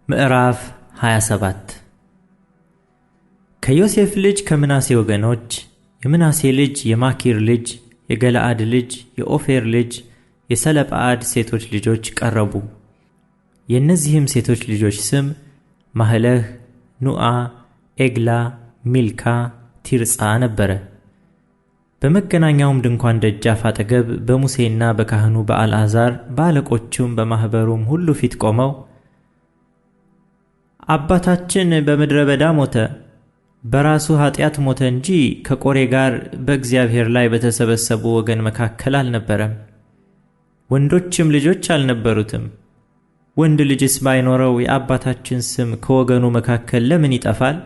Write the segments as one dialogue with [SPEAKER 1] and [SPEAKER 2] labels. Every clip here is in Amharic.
[SPEAKER 1] ምዕራፍ 27 ከዮሴፍ ልጅ ከምናሴ ወገኖች የምናሴ ልጅ የማኪር ልጅ የገለዓድ ልጅ የኦፌር ልጅ የሰለጰዓድ ሴቶች ልጆች ቀረቡ። የእነዚህም ሴቶች ልጆች ስም ማህለህ፣ ኑዓ፣ ኤግላ፣ ሚልካ፣ ቲርጻ ነበረ። በመገናኛውም ድንኳን ደጃፍ አጠገብ በሙሴና በካህኑ በአልዓዛር በአለቆቹም በማኅበሩም ሁሉ ፊት ቆመው አባታችን በምድረ በዳ ሞተ፣ በራሱ ኃጢአት ሞተ እንጂ ከቆሬ ጋር በእግዚአብሔር ላይ በተሰበሰቡ ወገን መካከል አልነበረም። ወንዶችም ልጆች አልነበሩትም። ወንድ ልጅስ ባይኖረው የአባታችን ስም ከወገኑ መካከል ለምን ይጠፋል?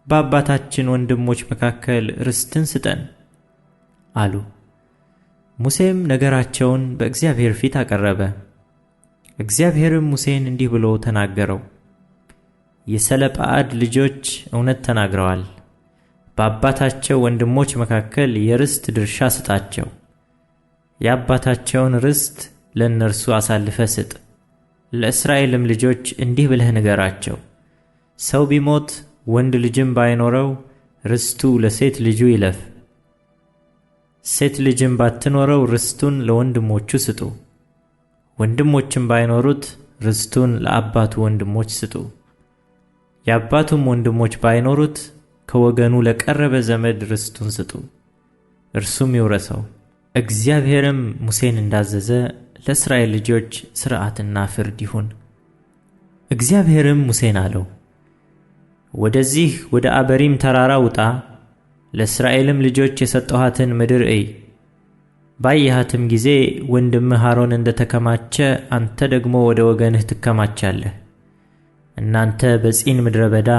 [SPEAKER 1] በአባታችን ወንድሞች መካከል ርስትን ስጠን አሉ። ሙሴም ነገራቸውን በእግዚአብሔር ፊት አቀረበ። እግዚአብሔርም ሙሴን እንዲህ ብሎ ተናገረው። የሰለጰዓድ ልጆች እውነት ተናግረዋል። በአባታቸው ወንድሞች መካከል የርስት ድርሻ ስጣቸው። የአባታቸውን ርስት ለእነርሱ አሳልፈ ስጥ። ለእስራኤልም ልጆች እንዲህ ብለህ ንገራቸው፣ ሰው ቢሞት ወንድ ልጅም ባይኖረው ርስቱ ለሴት ልጁ ይለፍ። ሴት ልጅም ባትኖረው ርስቱን ለወንድሞቹ ስጡ። ወንድሞችም ባይኖሩት ርስቱን ለአባቱ ወንድሞች ስጡ። የአባቱም ወንድሞች ባይኖሩት ከወገኑ ለቀረበ ዘመድ ርስቱን ስጡ፣ እርሱም ይውረሰው። እግዚአብሔርም ሙሴን እንዳዘዘ ለእስራኤል ልጆች ሥርዓትና ፍርድ ይሁን። እግዚአብሔርም ሙሴን አለው፣ ወደዚህ ወደ አበሪም ተራራ ውጣ፣ ለእስራኤልም ልጆች የሰጠኋትን ምድር እይ። ባየሃትም ጊዜ ወንድምህ አሮን እንደ ተከማቸ አንተ ደግሞ ወደ ወገንህ ትከማቻለህ። እናንተ በጺን ምድረ በዳ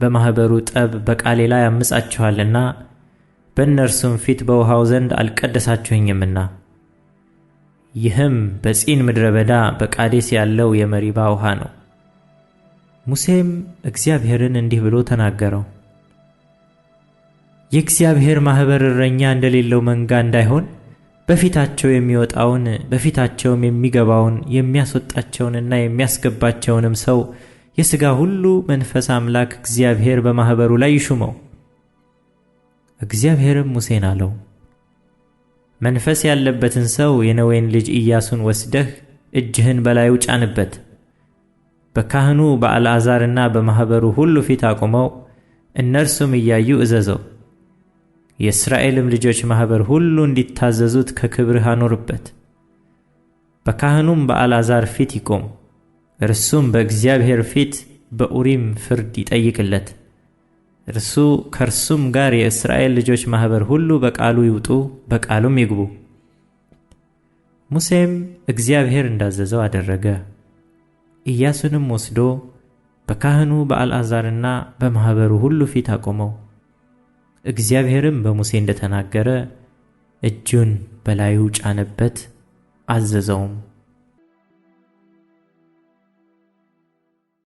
[SPEAKER 1] በማኅበሩ ጠብ በቃሌ ላይ አምጻችኋልና በእነርሱም ፊት በውሃው ዘንድ አልቀደሳችሁኝምና። ይህም በጺን ምድረ በዳ በቃዴስ ያለው የመሪባ ውሃ ነው። ሙሴም እግዚአብሔርን እንዲህ ብሎ ተናገረው። የእግዚአብሔር ማኅበር እረኛ እንደሌለው መንጋ እንዳይሆን በፊታቸው የሚወጣውን በፊታቸውም የሚገባውን የሚያስወጣቸውንና የሚያስገባቸውንም ሰው የሥጋ ሁሉ መንፈስ አምላክ እግዚአብሔር በማኅበሩ ላይ ይሹመው። እግዚአብሔርም ሙሴን አለው፣ መንፈስ ያለበትን ሰው የነዌን ልጅ ኢያሱን ወስደህ እጅህን በላዩ ጫንበት። በካህኑ በአልዓዛርና በማኅበሩ ሁሉ ፊት አቁመው፣ እነርሱም እያዩ እዘዘው። የእስራኤልም ልጆች ማኅበር ሁሉ እንዲታዘዙት ከክብርህ አኖርበት። በካህኑም በአልዓዛር ፊት ይቆም። እርሱም በእግዚአብሔር ፊት በኡሪም ፍርድ ይጠይቅለት። እርሱ ከእርሱም ጋር የእስራኤል ልጆች ማኅበር ሁሉ በቃሉ ይውጡ፣ በቃሉም ይግቡ። ሙሴም እግዚአብሔር እንዳዘዘው አደረገ። ኢያሱንም ወስዶ በካህኑ በአልዓዛርና በማኅበሩ ሁሉ ፊት አቆመው። እግዚአብሔርም በሙሴ እንደተናገረ እጁን በላዩ ጫነበት፣ አዘዘውም።